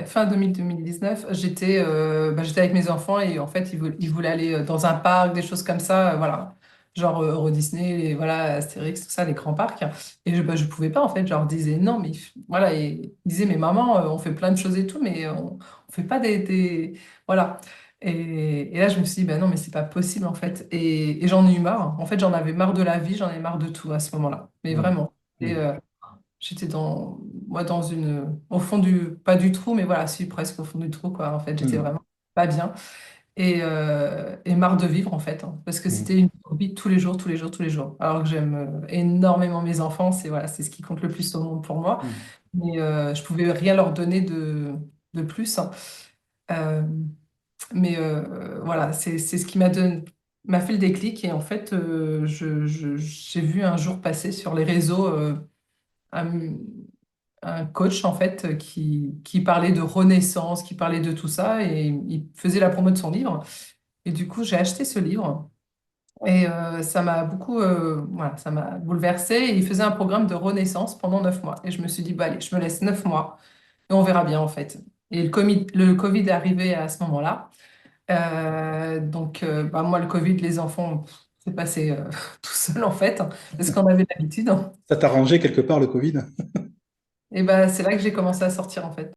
fin 2019, j'étais avec mes enfants et en fait, ils voulaient aller dans un parc, des choses comme ça, voilà. Genre Euro Disney, voilà, Astérix, tout ça, les grands parcs. Et je pouvais pas, en fait. Je leur disais non, mais voilà. Et ils disaient, mais maman, on fait plein de choses et tout, mais on fait pas voilà. Et là, je me suis dit, ben non, mais c'est pas possible, en fait. Et j'en ai eu marre. En fait, j'en avais marre de la vie, j'en ai marre de tout à ce moment-là. Mais Mm. vraiment. Mm. J'étais moi, au fond pas du trou, mais voilà, si, presque au fond du trou, quoi. En fait, j'étais Mm. vraiment pas bien et marre de vivre, en fait, hein, parce que Mm. c'était une vie tous les jours, tous les jours, tous les jours. Alors que j'aime énormément mes enfants, c'est ce qui compte le plus au monde pour moi, Mm. mais je pouvais rien leur donner de plus, hein. Euh, mais voilà, c'est ce qui m'a fait le déclic et en fait, j'ai vu un jour passer sur les réseaux. Un, un coach en fait qui parlait de renaissance, qui parlait de tout ça et il faisait la promo de son livre. Et du coup, j'ai acheté ce livre et ça m'a voilà, ça m'a bouleversée. Et il faisait un programme de renaissance pendant 9 mois. Et je me suis dit, bah allez, je me laisse 9 mois et on verra bien en fait. Et le Covid est arrivé à ce moment-là. Bah, moi, le Covid, les enfants, c'est passé tout seul en fait, parce qu'on avait l'habitude. Ça t'a rangé quelque part le Covid? Et bah, c'est là que j'ai commencé à sortir en fait.